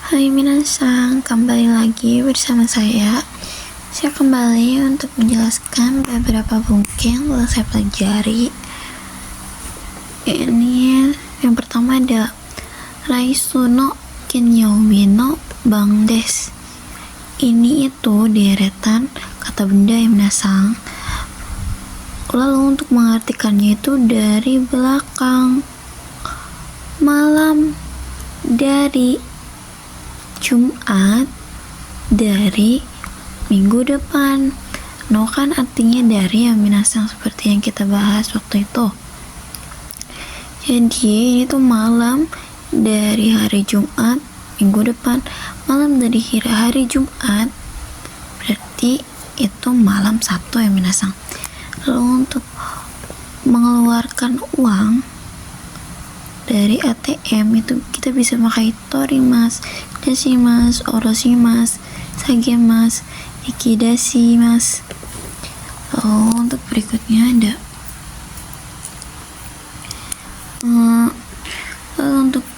Hai minasang, kembali lagi bersama saya. Saya kembali untuk menjelaskan beberapa buku yang telah saya pelajari. Ini yang pertama ada Raisuno Kinyobi no Bangdes. Ini itu deretan kata benda ya minasang. Lalu untuk mengartikannya itu dari belakang, malam, dari Jumat, dari minggu depan. No kan artinya dari ya minasang, seperti yang kita bahas waktu itu. Jadi ini tuh malam dari hari Jumat minggu depan. Malam dari hari Jumat berarti itu malam Sabtu ya minasang. Lalu untuk mengeluarkan uang dari ATM itu kita bisa pakai torimas, dashimas, oroshimas, sagemas, ikidashimas. Lalu untuk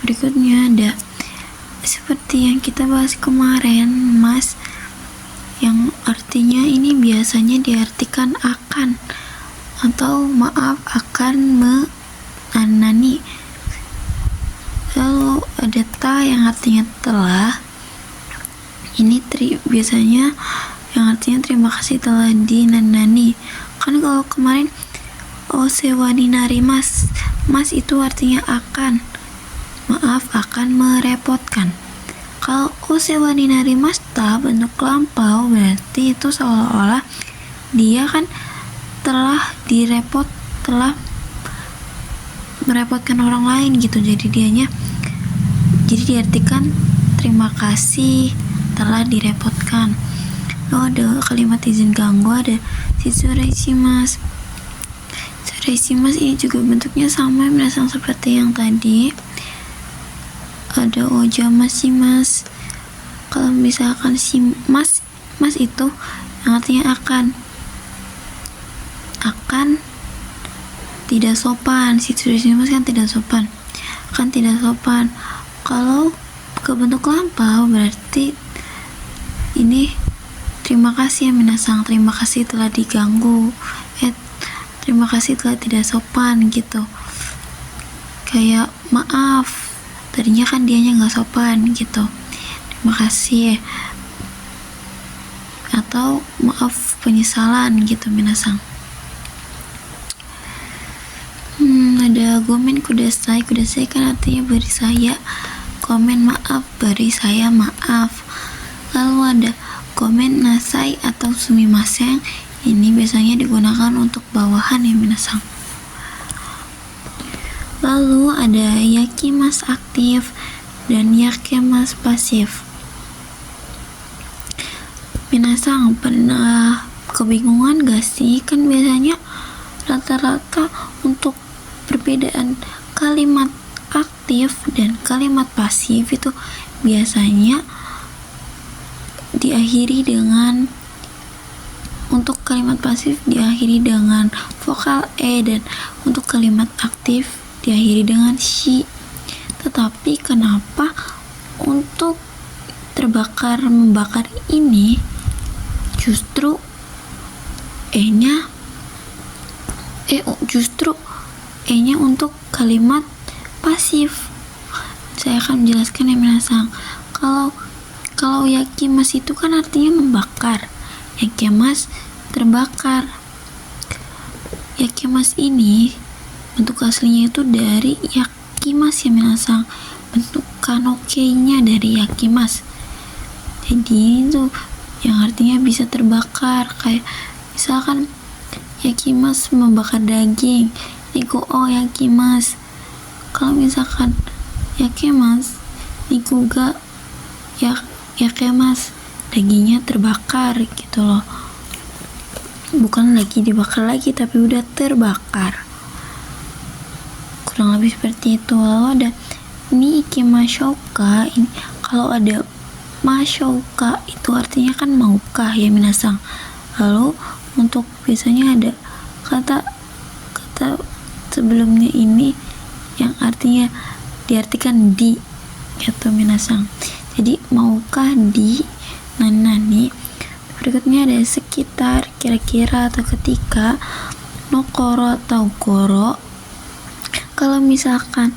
berikutnya ada seperti yang kita bahas kemarin, mas, yang artinya ini biasanya diartikan akan atau maaf akan menanani. Lalu ada ta yang artinya telah. Ini biasanya yang artinya terima kasih telah dinanani. Kan kalau kemarin osewa dinarimas, mas itu artinya akan, maaf akan merepotkan. Kalau osewa dinarimas ta bentuk lampau, berarti itu seolah-olah dia kan telah merepotkan orang lain gitu. Jadi diartikan terima kasih telah direpotkan. Lalu ada kalimat izin ganggu, ada shitsureishimasu. Shitsureishimasu ini juga bentuknya sama minasang seperti yang tadi. Ada ojamashimasu. Kalau misalkan si mas itu yang artinya akan tidak sopan. Shitsureishimasu kan tidak sopan, akan tidak sopan. Kalau ke bentuk lampau berarti ini terima kasih ya minasang, terima kasih telah diganggu, terima kasih telah tidak sopan gitu. Kayak maaf, tadinya kan dianya nggak sopan gitu, terima kasih ya. Atau maaf penyesalan gitu minasang. Ada gomen kudasai. Kudasai kan artinya beri saya, komen maaf, beri saya maaf. Lalu ada komen nasai atau sumimasen. Ini biasanya digunakan untuk bawahan ya minasang. Lalu ada yakimas aktif dan yakimas pasif. Minasang pernah kebingungan gak sih? Kan biasanya rata-rata untuk perbedaan kalimat aktif dan kalimat pasif itu biasanya diakhiri dengan, untuk kalimat pasif diakhiri dengan vokal e, dan untuk kalimat aktif diakhiri dengan shi. Tetapi kenapa untuk membakar ini justru E-nya untuk kalimat pasif? Saya akan menjelaskan ya minasang. Kalau yakimas itu kan artinya membakar, yakimas terbakar. Yakimas ini bentuk aslinya itu dari yakimas ya minasang, bentuk kanoke-nya dari yakimas. Jadi itu yang artinya bisa terbakar. Kayak misalkan yakimas membakar daging, niku yakimas. Kalau misalkan yakimas, niku ga yakimas, dagingnya terbakar gitu loh. Bukan lagi dibakar lagi, tapi udah terbakar. Kurang lebih seperti itu. Lalu ada ni ikimashouka. Ini kalau ada mashouka itu artinya kan maukah ya minasang. Lalu untuk biasanya ada kata sebelumnya ini yang artinya diartikan di gitu minasang. Jadi maukah di nani. Berikutnya ada sekitar, kira-kira atau ketika. No koro atau goro. Kalau misalkan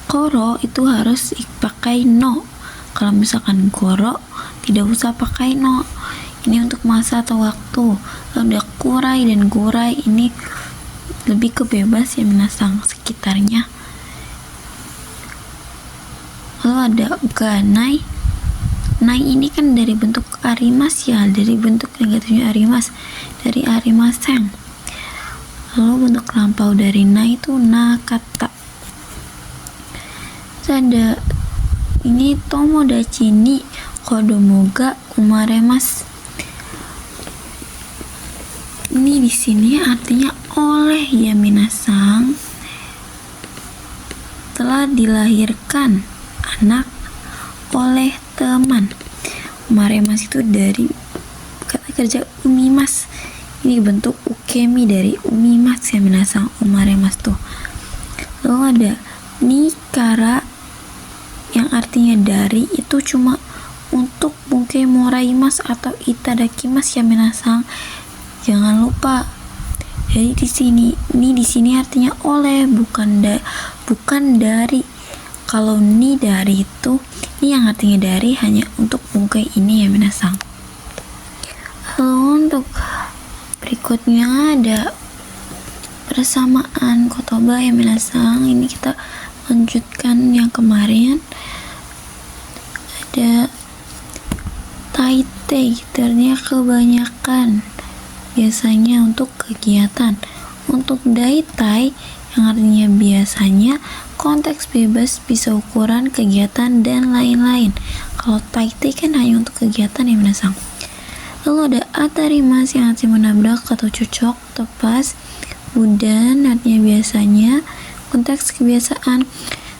koro itu harus pakai no. Kalau misalkan goro tidak usah pakai no. Ini untuk masa atau waktu. Lalu ada kurai dan gurai, ini lebih ke bebas ya minasang, sekitarnya. Lalu ada ganai. Nai ini kan dari bentuk arimas ya, dari bentuk negatifnya arimas, dari arimaseng. Lalu bentuk lampau dari nai itu nakata. Terus ada ini tomodachi ni kodomo ga umaremas. Ini di sini artinya oleh ya minasang, telah dilahirkan anak oleh teman. Umaremas itu dari kata kerja umimas. Ini bentuk ukemi dari umimas ya minasang, umaremas tuh. Lalu ada nikara yang artinya dari, itu cuma untuk mungkin moraimas atau itadakimas ya minasang. Jangan lupa. Jadi di sini artinya oleh, bukan dari. Kalau ni dari itu, ini yang artinya dari hanya untuk bungkai ini ya minasang. Lalu untuk berikutnya ada persamaan kotoba ya minasang. Ini kita lanjutkan yang kemarin. Ada taite, artinya kebanyakan, biasanya untuk kegiatan. Untuk daitai yang artinya biasanya, konteks bebas bisa ukuran kegiatan dan lain-lain. Kalau taite kan hanya untuk kegiatan ya minasang. Lalu ada atarimas yang artinya menabrak atau cocok, tepas. Udan artinya biasanya, konteks kebiasaan.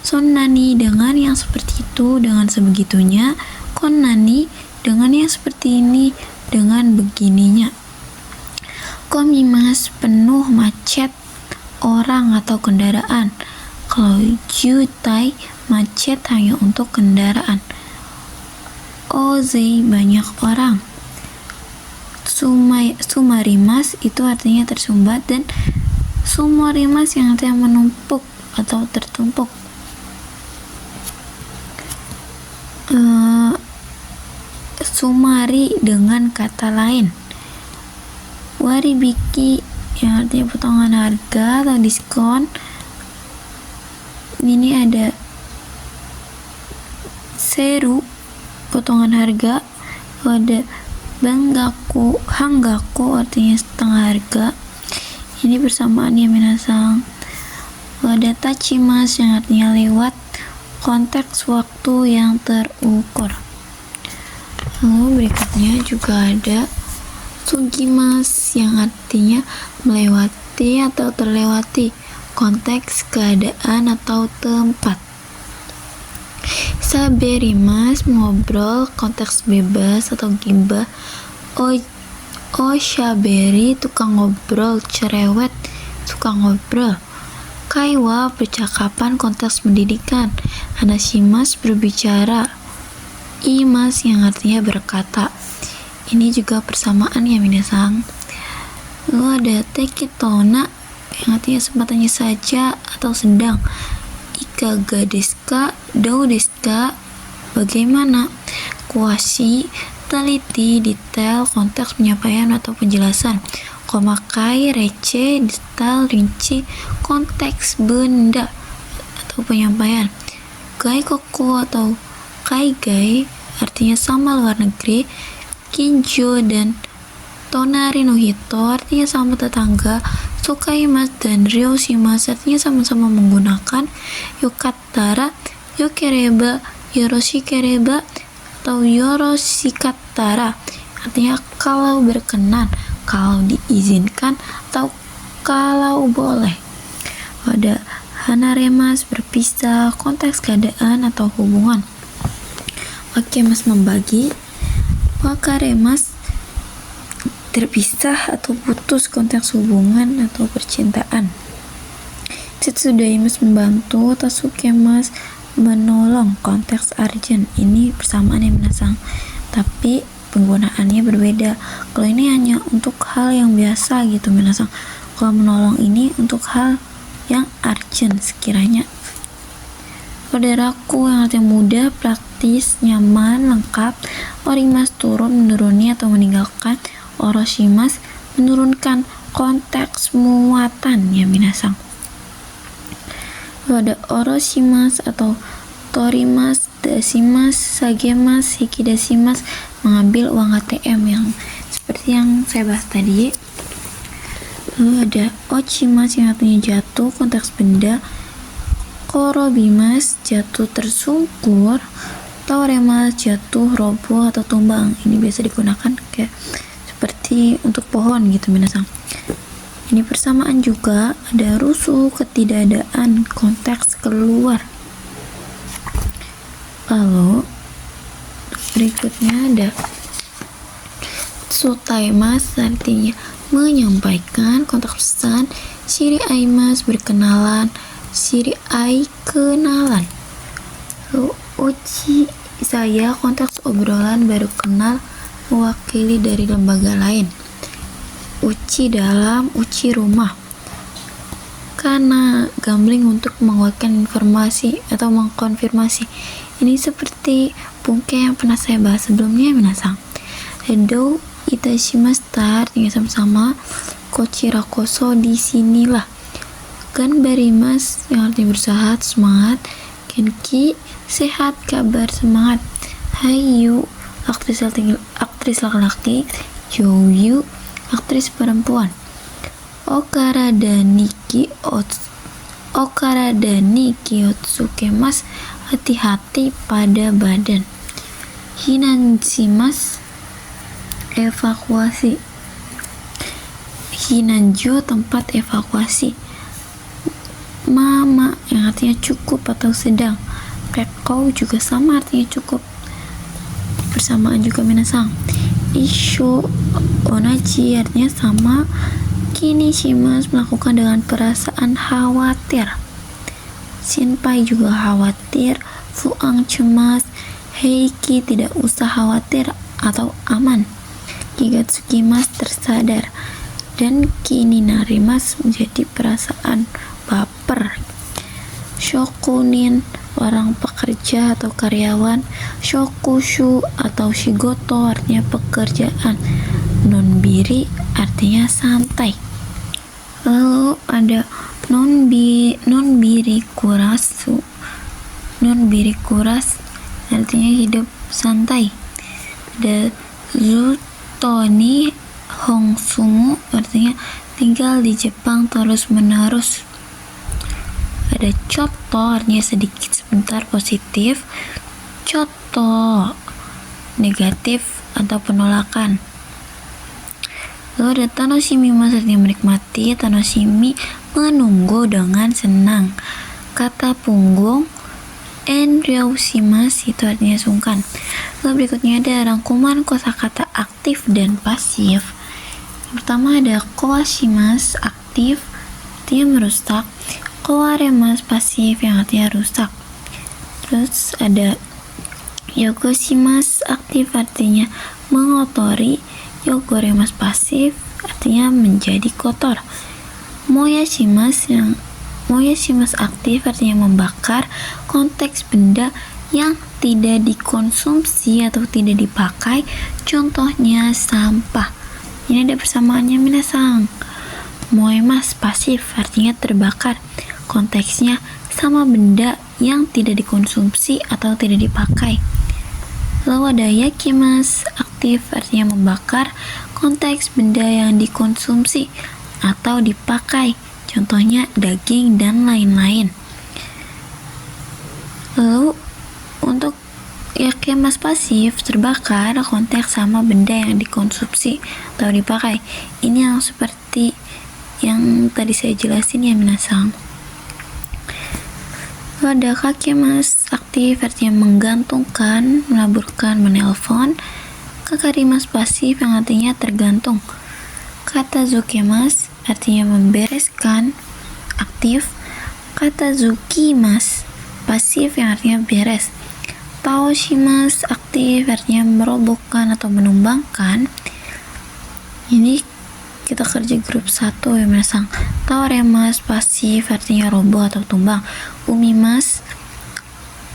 Sonnani dengan yang seperti itu, dengan sebegitunya. Konnani dengan yang seperti ini, dengan begininya. Komimas penuh, macet orang atau kendaraan. Kalau jutai, macet hanya untuk kendaraan. Ozei, banyak orang. Sumarimas itu artinya tersumbat, dan sumarimas yang artinya menumpuk atau tertumpuk. Sumari dengan kata lain. Waribiki yang artinya potongan harga atau diskon. Ini ada seru, potongan harga. Ada hanggaku artinya setengah harga. Ini bersamaan ya minasang. Ada tachimas yang artinya lewat, konteks waktu yang terukur. Lalu berikutnya juga ada sugimas yang artinya melewati atau terlewati, konteks keadaan atau tempat. Saberimas, ngobrol, konteks bebas atau gibah. Oshaberi, tukang ngobrol, cerewet, tukang ngobrol. Kaiwa, percakapan, konteks pendidikan. Hanashimas, berbicara. Imas yang artinya berkata. Ini juga persamaan ya minasang. Lalu ada tekitona yang artinya sempatannya saja atau sedang. Ikaga desu ka, dou desu ka, bagaimana. Kuashi, teliti, detail, konteks penyampaian atau penjelasan. Komakai, receh, detail, rinci, konteks benda atau penyampaian. Gaikoku atau kaigai artinya sama luar negeri. Kinjo dan tonari no hito artinya sama tetangga. Sukaimas dan ryoshimas artinya sama-sama menggunakan. Yokattara, yokereba, yoroshikereba atau yoroshikattara artinya kalau berkenan, kalau diizinkan, atau kalau boleh. Ada hanaremas, berpisah, konteks keadaan atau hubungan. Wakemas, membagi. Wakaremas, terpisah atau putus, konteks hubungan atau percintaan. Tetsudaimas, membantu. Tasukemas, menolong, konteks urgent. Ini persamaan ya minasang, tapi penggunaannya berbeda. Kalau ini hanya untuk hal yang biasa gitu minasang, kalau menolong ini untuk hal yang urgent sekiranya. Saudaraku yang artinya mudah, praktis, nyaman, lengkap. Orimas turun, menuruni atau meninggalkan. Oroshimas menurunkan, konteks muatan ya minasang. Ada oroshimas atau torimas, dasimas, sagemas, hikidasimas, mengambil uang ATM yang seperti yang saya bahas tadi. Lalu ada ochimas yang artinya jatuh, konteks benda. Korobimas jatuh tersungkur. Taoremas jatuh, roboh atau tumbang. Ini biasa digunakan kayak seperti untuk pohon gitu minasang. Ini persamaan juga, ada rusuh, ketidakadaan, konteks keluar. Lalu berikutnya ada tsutaimas artinya menyampaikan, konteks pesan. Shiri aimas berkenalan, shiri ai kenalan. Lalu uchi saya, konteks obrolan baru kenal, mewakili dari lembaga lain. Uchi dalam, uchi rumah. Karena gambling untuk menguatkan informasi atau mengkonfirmasi. Ini seperti pungke yang pernah saya bahas sebelumnya minasang. Hedou itashimashita artinya sama-sama. Kochirakoso di sinilah. Ganbarimas yang artinya berusaha, semangat. Genki sehat, kabar, semangat. Hayu aktris laki-laki. Jouyu aktris perempuan. Okarada ni kiyotsukemas, hati-hati pada badan. Hinanshimas evakuasi. Hinanjo tempat evakuasi. Mama yang artinya cukup atau sedang. Pekkou juga sama artinya cukup. Persamaan juga minasang. Isho onachi artinya sama. Kini shimas melakukan dengan perasaan khawatir. Shinpai juga khawatir. Fuang cemas. Heiki tidak usah khawatir atau aman. Kigatsukimas tersadar. Dan kini narimas menjadi perasaan baper. Shokunin orang pekerja atau karyawan. Shokushu atau shigoto artinya pekerjaan. Nonbiri artinya santai. Lalu ada nonbiri kurasu. Nonbiri kuras artinya hidup santai. Ada zutoni hongsumu artinya tinggal di Jepang terus menerus. Ada choto artinya sedikit sebentar positif. Choto negatif atau penolakan. Lalu ada tanoshimimasu artinya menikmati. Tanoshimi menunggu dengan senang. Kata punggung enryoshimas itu artinya sungkan. Lalu berikutnya ada rangkuman kosakata aktif dan pasif. Yang pertama ada kowashimas aktif artinya merusak. Kowaremas pasif yang artinya rusak. Terus ada yogoshimas aktif artinya mengotori. Yogoremas pasif artinya menjadi kotor. Moyashimas aktif artinya membakar. Konteks benda yang tidak dikonsumsi atau tidak dipakai, contohnya sampah. Ini ada persamaannya minasang. Moemas pasif artinya terbakar. Konteksnya sama benda yang tidak dikonsumsi atau tidak dipakai. Lalu ada yakimas aktif artinya membakar. Konteks benda yang dikonsumsi atau dipakai, contohnya daging dan lain-lain. Lalu untuk yakimas pasif terbakar, konteks sama benda yang dikonsumsi atau dipakai. Ini yang seperti yang tadi saya jelasin ya minasang. Ada kakemas aktif artinya menggantungkan, menaburkan, menelpon. Kakarimas pasif yang artinya tergantung. Kata zukemas artinya membereskan, aktif. Kata zukimas pasif yang artinya beres. Taoshimasu aktif artinya merobohkan atau menumbangkan. Ini kita kerja grup 1 ya minasang. Taoremasu pasif artinya roboh atau tumbang. Umimasu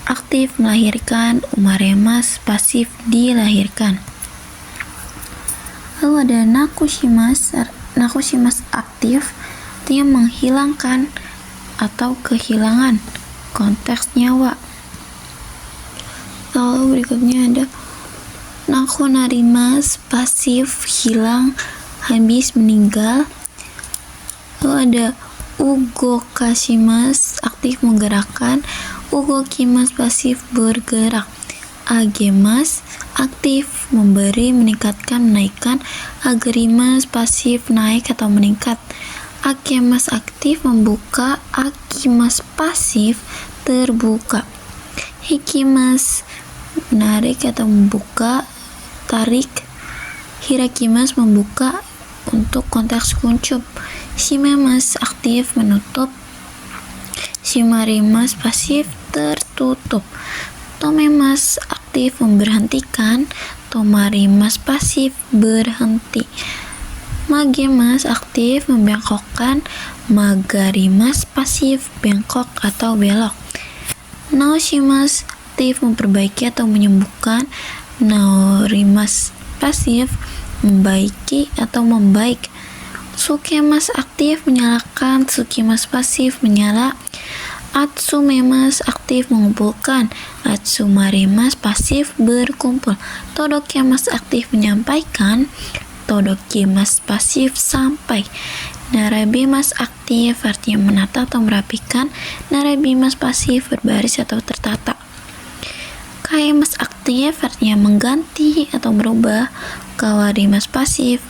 aktif melahirkan. Umaremasu pasif dilahirkan. Lalu ada nakushimasu aktif artinya menghilangkan atau kehilangan, konteks nyawa. Lalu berikutnya ada nakonarimasu pasif hilang, habis, meninggal. Lalu ada ugokashimasu aktif menggerakkan. Ugokimasu pasif bergerak. Agemasu aktif memberi, meningkatkan, menaikkan. Agerimasu pasif naik atau meningkat. Akemasu aktif membuka. Akimasu pasif terbuka. Hikimasu menarik atau membuka, tarik. Hirakimasu membuka untuk konteks kuncup. Shimemasu aktif menutup. Shimarimasu pasif tertutup. Tomemasu aktif memberhentikan. Tomarimasu pasif berhenti. Magemasu aktif membengkokkan. Magarimasu pasif bengkok atau belok. Naoshimasu aktif memperbaiki atau menyembuhkan. Naorimasu pasif membaiki atau membaik. Tsukemasu aktif menyalakan. Tsukimasu pasif menyala. Atsumemasu aktif mengumpulkan. Atsumarimasu pasif berkumpul. Todokimasu aktif menyampaikan. Todokimasu pasif sampai. Narabimasu aktif artinya menata atau merapikan. Narabimasu pasif berbaris atau tertata. Kaemasu aktif artinya mengganti atau merubah. Kawarimasu pasif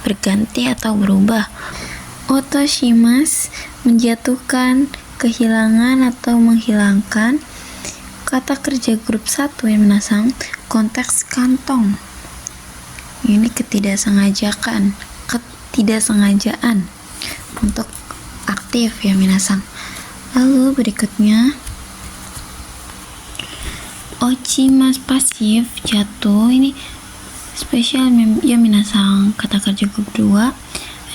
berganti atau berubah. Otoshimasu menjatuhkan, kehilangan atau menghilangkan. Kata kerja grup 1 yang minasang, konteks kantong. Ini ketidaksengajaan untuk aktif ya minasang. Lalu berikutnya ochimasu pasif jatuh. Ini spesial ya minasang. Kata kerja grup 2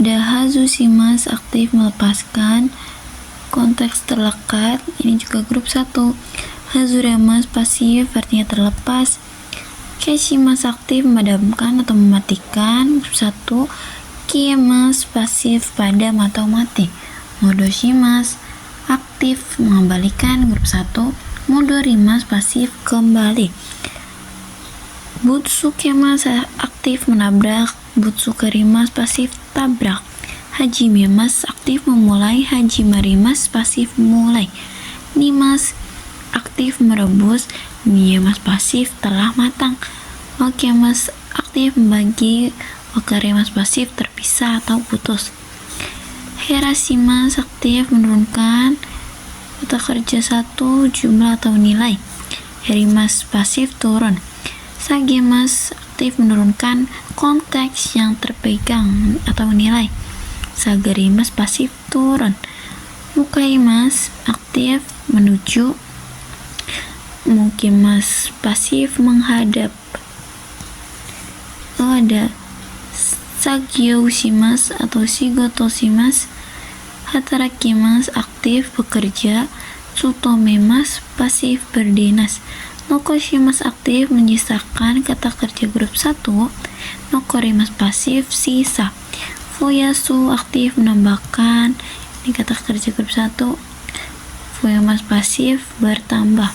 ada hazushimasu aktif melepaskan, konteks terlekat. Ini juga grup 1. Hazuremasu pasif artinya terlepas. Keshimasu aktif memadamkan atau mematikan, grup 1. Kiemasu pasif padam atau mati. Modoshimasu aktif mengembalikan, grup 1. Modorimasu pasif kembali. Butsukemasu aktif menabrak. Butsukerimasu pasif tabrak. Hajimemasu aktif memulai. Hajimarimasu pasif mulai. Nimasu aktif merebus. Niemasu pasif telah matang. Wakemasu aktif membagi. Wakarimasu pasif terpisah atau putus. Herashimasu aktif menurunkan. Kata kerja 1 jumlah atau nilai. Herimasu pasif turun. Sagemasu aktif menurunkan konteks yang terpegang atau nilai. Sagarimasu pasif turun. Mukaimasu aktif menuju. Mukimasu pasif menghadap. Ada sagyoshimasu atau shigotoshimasu. Hatarakimasu aktif bekerja. Tsutomemasu pasif berdinas. Nokoshimasu aktif menyisakan. Kata kerja grup 1. Nokorimasu pasif sisa. Fuyasu aktif menambahkan. Ini kata kerja grup 1. Fuyamasu pasif bertambah.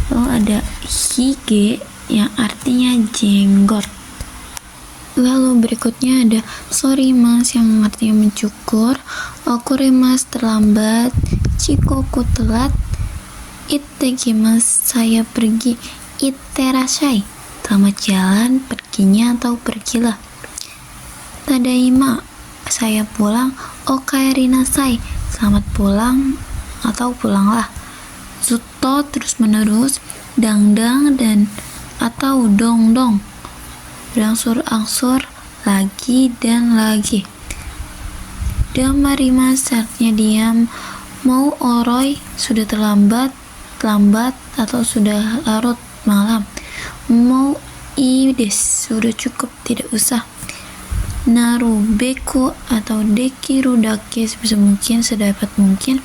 Lalu ada hige yang artinya jenggot. Lalu berikutnya ada sorimasu yang artinya mencukur. Okurimasu terlambat. Chikoku telat. Ittekimasu saya pergi. Itterashai selamat jalan, perginya atau pergilah. Tadaima saya pulang. Okairinasai selamat pulang atau pulanglah. Zutto terus menerus. Dangdang dan atau dong-dong berangsur-angsur, lagi dan lagi. Damarimasu artinya diam. Mau oroi sudah lambat atau sudah larut malam. Mau ides sudah cukup, tidak usah. Narubeku atau dekiru dake sebisa mungkin, sedapat mungkin.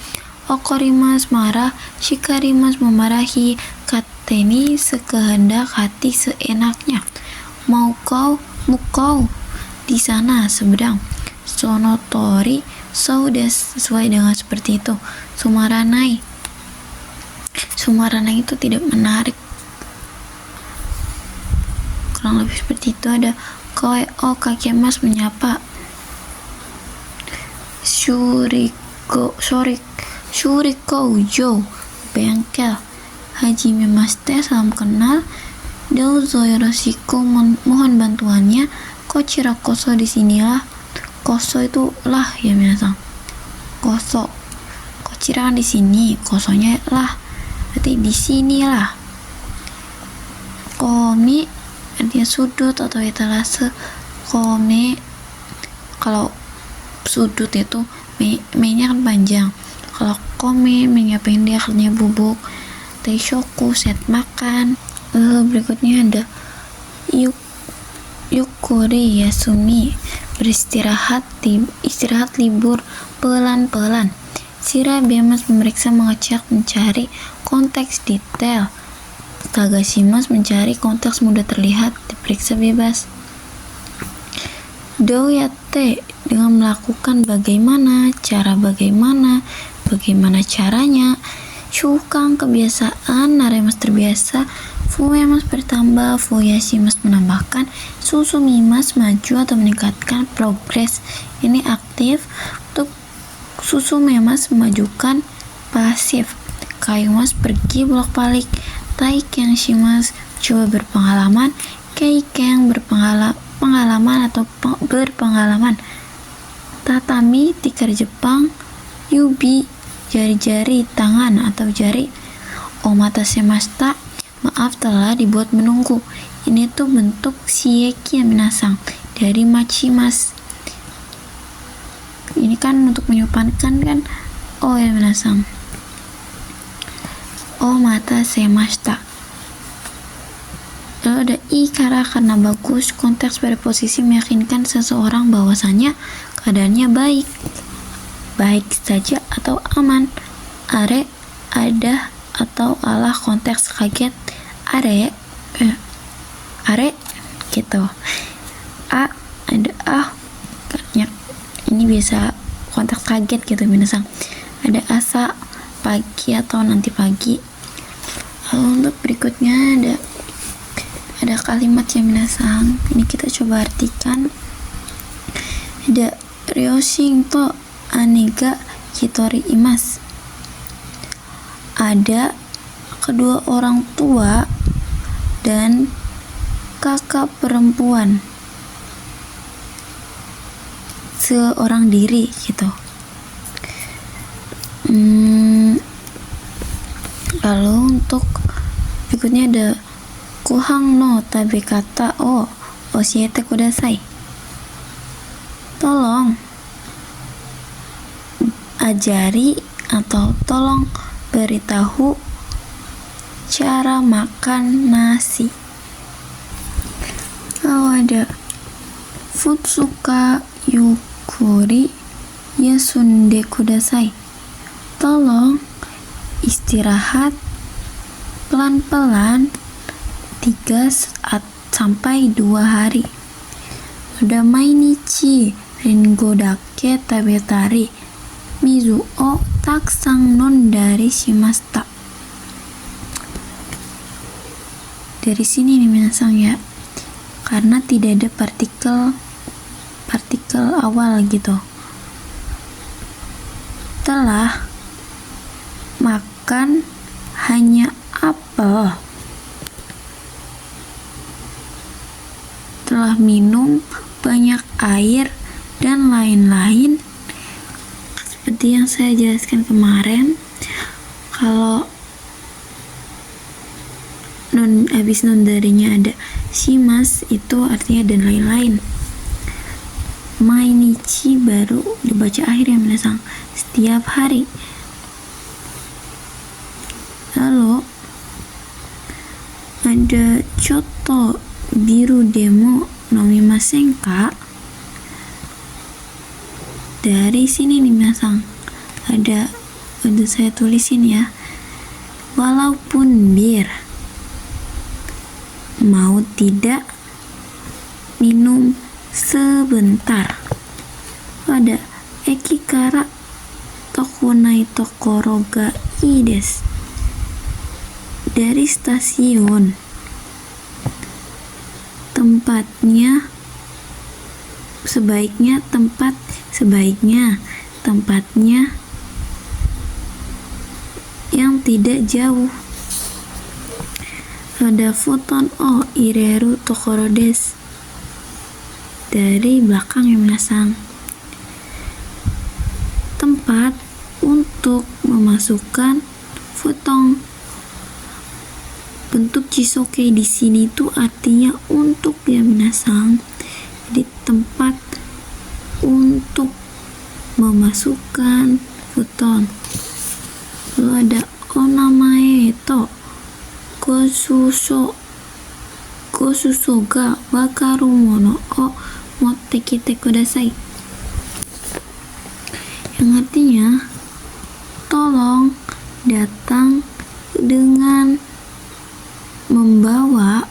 Okorimas marah, shikarimas memarahi, kateni sekehendak hati seenaknya. Mukau di sana seberang. Sonotori saudes sesuai dengan seperti itu. Sumaranai itu tidak menarik. Kurang lebih seperti itu. Ada koe o kakemas menyapa. Shuriko ujo bengkel. Hajime maste, salam kenal. Douzo yoroshiku, mohon bantuannya. Kochira koso, disinilah. Koso itu lah ya minasang. Koso. Kochira kan di sini, kosonya lah. Berarti di sinilah. Komi artinya sudut atau etalase. Kome, kalau sudut itu me-nya kan panjang. Kalau kome, me-nya pendek, artinya bubuk. Teishoku, set makan. Berikutnya ada yukuri yasumi, beristirahat, istirahat libur pelan-pelan. Shirabemas, memeriksa, mengecek, mencari konteks detail. Tagashimas, mencari konteks mudah terlihat, diperiksa bebas. Douyate, dengan melakukan bagaimana, cara bagaimana caranya. Shukang, kebiasaan. Naremas, terbiasa. Fuemas, bertambah. Fuyashimas, menambahkan. Susumimas, maju atau meningkatkan, progres. Ini aktif. Untuk susumemas, memajukan, pasif. Kayumas, pergi bolak-balik. Taiken shimas, coba berpengalaman. Keiken, pengalaman atau berpengalaman. Tatami, tikar Jepang. Yubi, jari-jari tangan atau jari. Omatashimashita, maaf telah dibuat menunggu. Ini tuh bentuk shieki ya minasang, dari machimas. Ini kan untuk menyupankan kan. Oh ya minasang. Omatashimashita. Lalu ada ikara, karena bagus. Konteks pada posisi meyakinkan seseorang bahwasanya keadaannya baik saja atau aman. Are, ada atau Allah, konteks kaget. Are gitu. Ada ini biasa konteks kaget gitu minasang. Ada asa, pagi atau nanti pagi. Lalu untuk berikutnya ada kalimat yang minasang. Ini kita coba artikan. Ada ryoshin to anega hitori imas. Ada kedua orang tua dan kakak perempuan seorang diri gitu. Lalu untuk berikutnya ada kuhang no tabekata o oshiete kudasai. Tolong ajari atau tolong beritahu cara makan nasi. Lalu ada futsuka yukuri yasunde kudasai. Tolong istirahat pelan-pelan 3-2 hari. Ada mainichi ringo dake tabetari mizu o taksang nondari shimashita. Dari sini nih minasang ya, karena tidak ada partikel awal gitu. Telah makan hanya apel. Telah minum banyak air dan lain-lain. Seperti yang saya jelaskan kemarin, kalau habis darinya ada shimas, itu artinya dan lain-lain. Mainichi baru dibaca akhir yang minasang, setiap hari. ada choto biru demo nomimasen ka? Dari sini nih minasang, udah saya tulisin ya. Walaupun bir, mau tidak minum sebentar. Ada ekikara tokonai tokoro ga ii desu. Dari stasiun, tempatnya tempatnya yang tidak jauh. Ada futon o ireru tokoro desu. Dari belakang ya minasang, tempat untuk memasukkan futon. Bentuk chisoke di sini itu artinya untuk ya minasang. Jadi tempat untuk memasukkan futon. Lalu ada onamae to gosuso ga wakaru mono o motte kite kudasai. Yang artinya tolong datang dengan membawa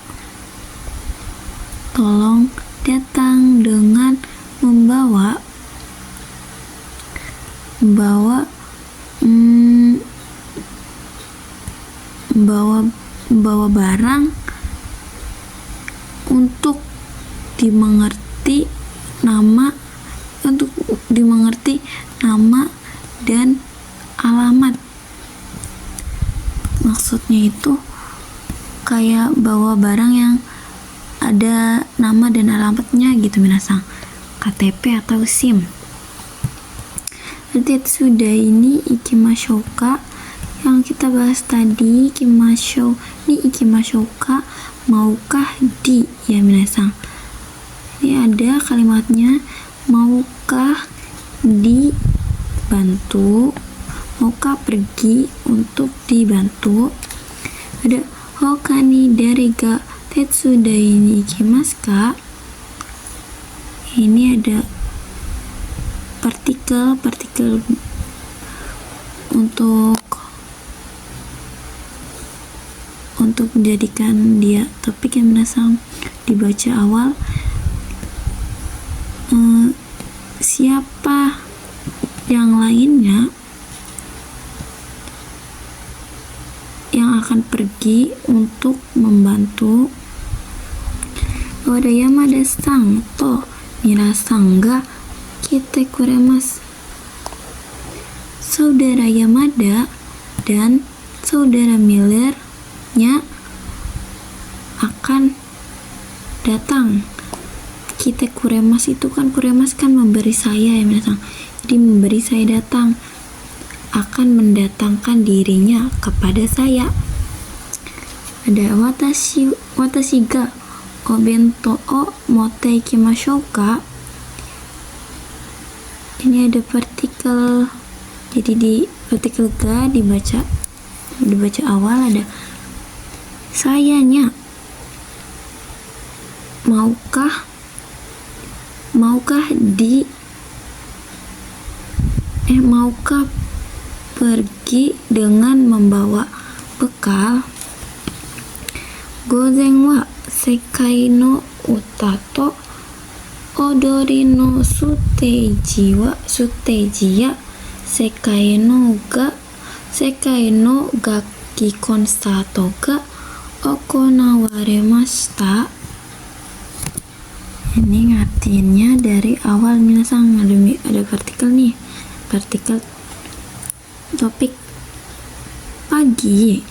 membawa barang untuk dimengerti nama dan alamat. Maksudnya itu kayak bawa barang yang ada nama dan alamatnya gitu minasang, KTP atau SIM. Tetsuda ini ikimashou ka, yang kita bahas tadi, ikimashou ka, maukah di ya minasang. Ini ada kalimatnya, maukah dibantu, maukah pergi untuk dibantu. Ada hoka ni dari ga tetsuda ini ikimasu ka. Ini ada partikel untuk menjadikan dia topik yang minasang dibaca awal. Siapa yang lainnya yang akan pergi untuk membantu. Ada Yamada-san to Mirasang ga kite kuremasu. Saudara Yamada dan saudara Miller-nya akan datang. Kite kuremas itu kan, kuremas kan memberi saya ya minasang. Jadi memberi saya datang, akan mendatangkan dirinya kepada saya. Ada watashi ga obento o motte ikimashou ka. Ini ada partikel, jadi di partikel ga dibaca awal ada sayanya. Maukah pergi dengan membawa bekal. Gozen wa sekai no uta to odori no stage ya sekai no gakki konsato ga okonawaremashita. Ini ngartiinnya dari awal minasang, ada partikel nih, partikel topik pagi.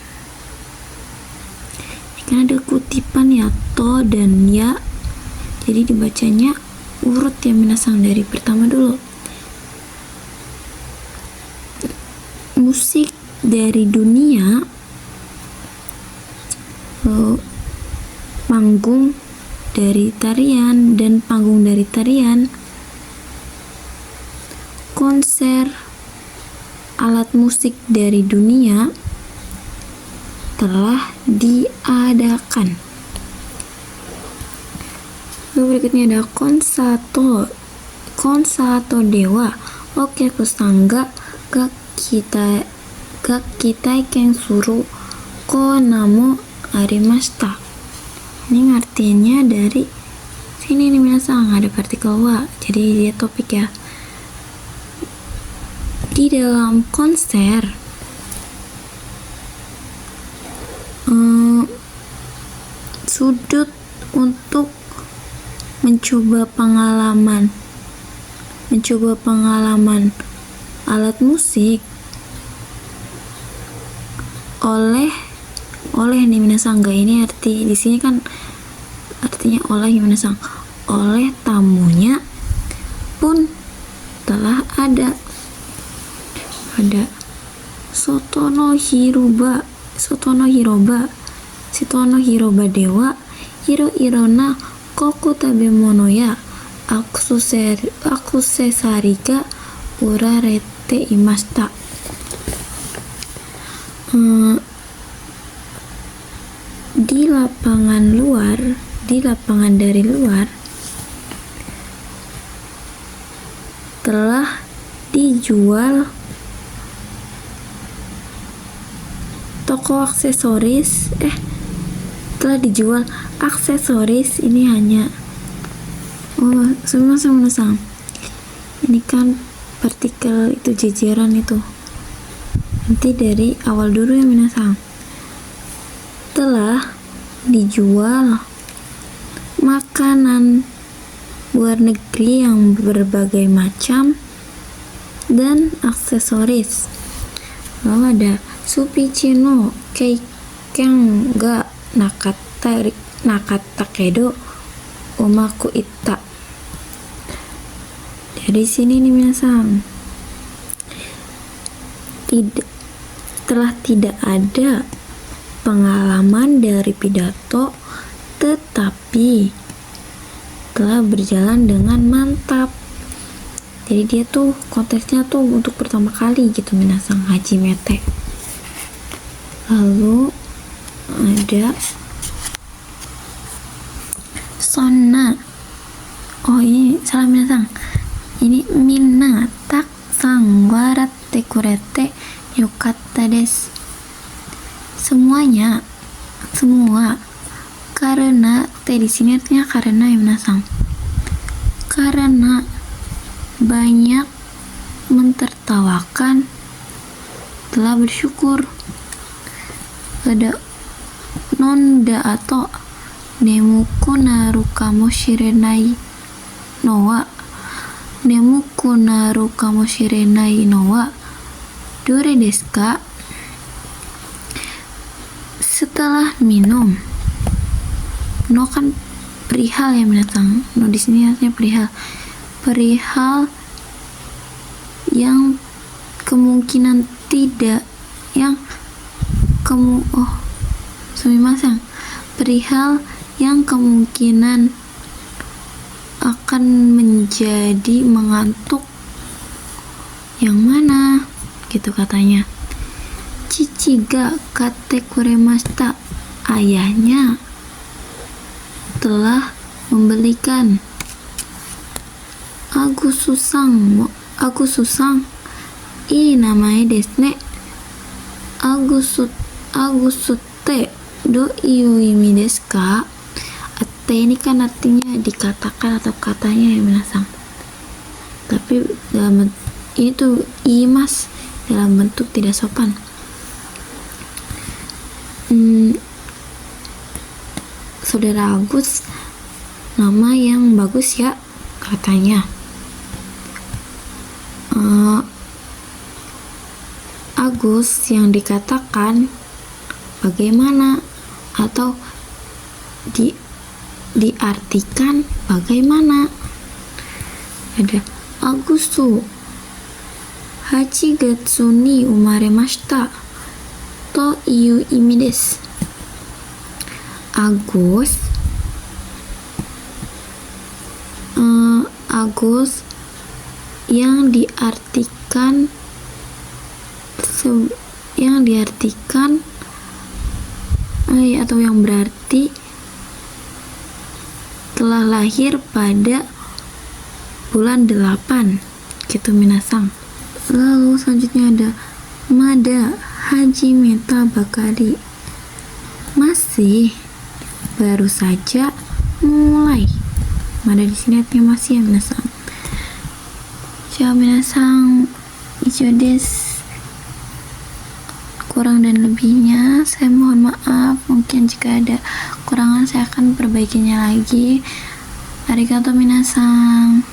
Ini kan ada kutipan ya, to dan ya, jadi dibacanya urut ya minasang, dari pertama dulu. Musik dari dunia, panggung dari tarian dan panggung dari tarian. Konser alat musik dari dunia, telah diadakan. Lalu berikutnya ada konsato dewa. Oke, kusangga ga kita ken suru ko namo arimashita. Ini artinya dari sini nih minasang, ada partikel wa, jadi dia topik ya. Di dalam konser sudut untuk mencoba pengalaman alat musik oleh nih minasang. Enggak, ini arti di sini kan artinya oleh minasang, oleh tamunya pun telah ada Sotono hiroba dewa iro-irona koku tabemono ya aksesori ga urarete imashita. Di lapangan dari luar telah dijual aksesoris. Ini hanya sama ini kan partikel itu jejeran itu, nanti dari awal dulu ya minasang. Telah dijual makanan luar negeri yang berbagai macam dan aksesoris. Lalu ada Supichi no keiken ga nakata kedo umaku itta. Dari sini nih minasang, telah tidak ada pengalaman dari pidato, tetapi telah berjalan dengan mantap. Jadi dia tuh konteksnya tuh untuk pertama kali gitu minasang, hajimete. Lalu ada sonna. Oh, ini salah minasang. Ini minna takusang waratte kurete yokatta desu. Semua karena di sini artinya karena ya minasang, karena banyak mentertawakan telah bersyukur. Ada nonda atau nemuku naru kamoshirenai no wa dore desu ka? Setelah minum. No kan perihal ya minasang. No di sini artinya perihal yang kemungkinan tidak, perihal yang kemungkinan akan menjadi mengantuk. Yang mana? Gitu katanya. Cici ga kate kuremashita. Ayahnya telah membelikan. Agususang ii namae desu ne. Agusute do iu imi desu ka? Ate ini kan artinya dikatakan atau katanya ya minasang, tapi dalam ini tuh imas dalam bentuk tidak sopan. Saudara Agus, nama yang bagus ya katanya. Agus yang dikatakan bagaimana atau diartikan bagaimana. Ada Agusu Hachigatsu ni umaremashita to iu imi desu. Agus yang diartikan atau yang berarti telah lahir pada bulan 8 gitu minasang. Lalu selanjutnya ada Mada Hajimeta Bakari, masih baru saja mulai. Mada di sini artinya masih ya minasang. Ciao minasang, ijo desu. Kurang dan lebihnya saya mohon maaf, mungkin jika ada kurangan saya akan perbaikinya lagi. Arigatou minasang.